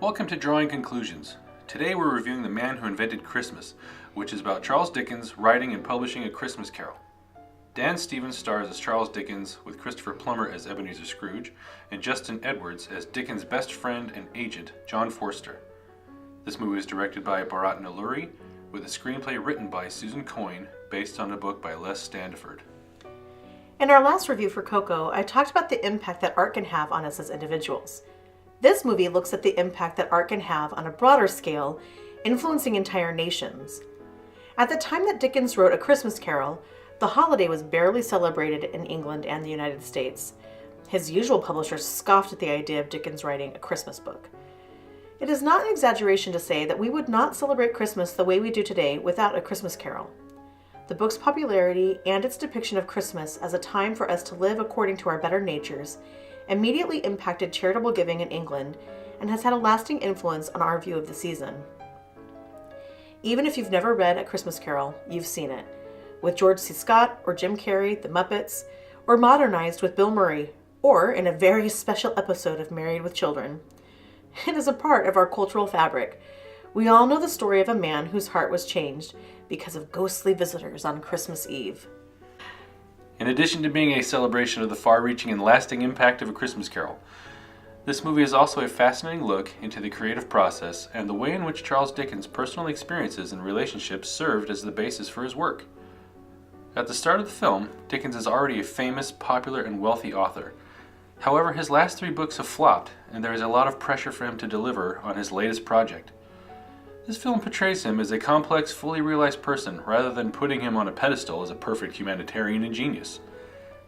Welcome to Drawing Conclusions. Today we're reviewing The Man Who Invented Christmas, which is about Charles Dickens writing and publishing A Christmas Carol. Dan Stevens stars as Charles Dickens, with Christopher Plummer as Ebenezer Scrooge, and Justin Edwards as Dickens' best friend and agent, John Forster. This movie is directed by Bharat Nalluri, with a screenplay written by Susan Coyne, based on a book by Les Standiford. In our last review for Coco, I talked about the impact that art can have on us as individuals. This movie looks at the impact that art can have on a broader scale, influencing entire nations. At the time that Dickens wrote A Christmas Carol, the holiday was barely celebrated in England and the United States. His usual publishers scoffed at the idea of Dickens writing a Christmas book. It is not an exaggeration to say that we would not celebrate Christmas the way we do today without A Christmas Carol. The book's popularity and its depiction of Christmas as a time for us to live according to our better natures immediately impacted charitable giving in England and has had a lasting influence on our view of the season. Even if you've never read A Christmas Carol, you've seen it, with George C. Scott or Jim Carrey, The Muppets, or modernized with Bill Murray, or in a very special episode of Married with Children. It is a part of our cultural fabric. We all know the story of a man whose heart was changed because of ghostly visitors on Christmas Eve. In addition to being a celebration of the far-reaching and lasting impact of A Christmas Carol, this movie is also a fascinating look into the creative process and the way in which Charles Dickens' personal experiences and relationships served as the basis for his work. At the start of the film, Dickens is already a famous, popular, and wealthy author. However, his last 3 books have flopped, and there is a lot of pressure for him to deliver on his latest project. This film portrays him as a complex, fully realized person, rather than putting him on a pedestal as a perfect humanitarian and genius.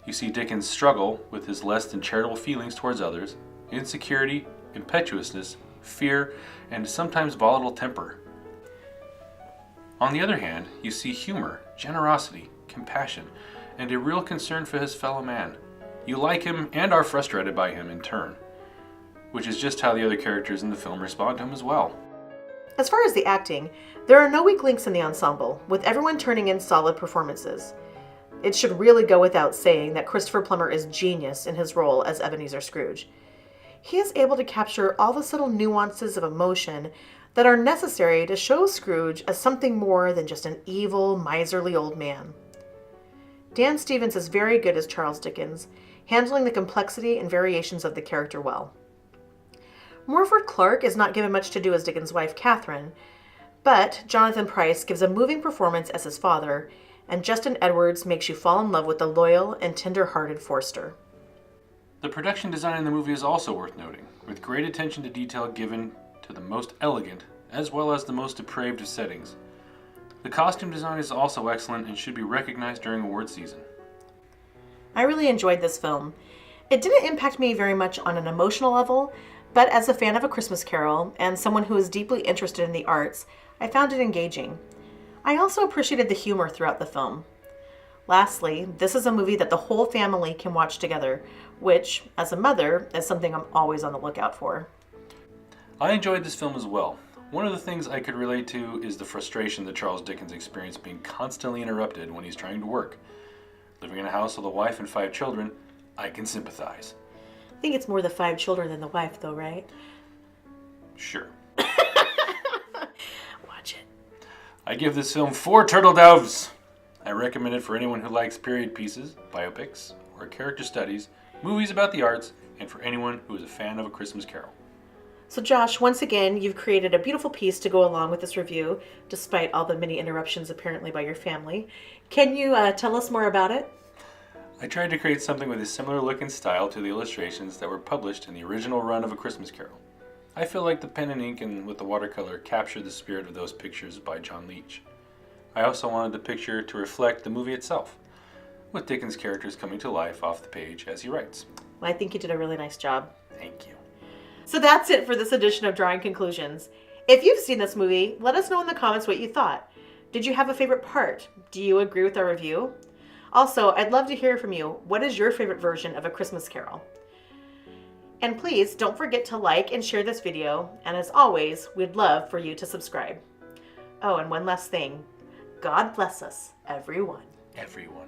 You see Dickens struggle with his less than charitable feelings towards others, insecurity, impetuousness, fear, and sometimes volatile temper. On the other hand, you see humor, generosity, compassion, and a real concern for his fellow man. You like him and are frustrated by him in turn, which is just how the other characters in the film respond to him as well. As far as the acting, there are no weak links in the ensemble, with everyone turning in solid performances. It should really go without saying that Christopher Plummer is genius in his role as Ebenezer Scrooge. He is able to capture all the subtle nuances of emotion that are necessary to show Scrooge as something more than just an evil, miserly old man. Dan Stevens is very good as Charles Dickens, handling the complexity and variations of the character well. Morford Clark is not given much to do as Dickens' wife, Catherine, but Jonathan Pryce gives a moving performance as his father, and Justin Edwards makes you fall in love with the loyal and tender-hearted Forster. The production design in the movie is also worth noting, with great attention to detail given to the most elegant as well as the most depraved of settings. The costume design is also excellent and should be recognized during award season. I really enjoyed this film. It didn't impact me very much on an emotional level, but as a fan of A Christmas Carol and someone who is deeply interested in the arts, I found it engaging. I also appreciated the humor throughout the film. Lastly, this is a movie that the whole family can watch together, which, as a mother, is something I'm always on the lookout for. I enjoyed this film as well. One of the things I could relate to is the frustration that Charles Dickens experienced being constantly interrupted when he's trying to work. Living in a house with a wife and 5 children, I can sympathize. I think it's more the 5 children than the wife, though, right? Sure. Watch it. I give this film 4 turtle doves. I recommend it for anyone who likes period pieces, biopics, or character studies, movies about the arts, and for anyone who is a fan of A Christmas Carol. So Josh, once again, you've created a beautiful piece to go along with this review, despite all the many interruptions apparently by your family. Can you tell us more about it? I tried to create something with a similar look and style to the illustrations that were published in the original run of A Christmas Carol. I feel like the pen and ink and with the watercolor captured the spirit of those pictures by John Leach. I also wanted the picture to reflect the movie itself, with Dickens' characters coming to life off the page as he writes. Well, I think you did a really nice job. Thank you. So that's it for this edition of Drawing Conclusions. If you've seen this movie, let us know in the comments what you thought. Did you have a favorite part? Do you agree with our review? Also, I'd love to hear from you. What is your favorite version of A Christmas Carol? And please don't forget to like and share this video. And as always, we'd love for you to subscribe. Oh, and one last thing. God bless us, everyone. Everyone.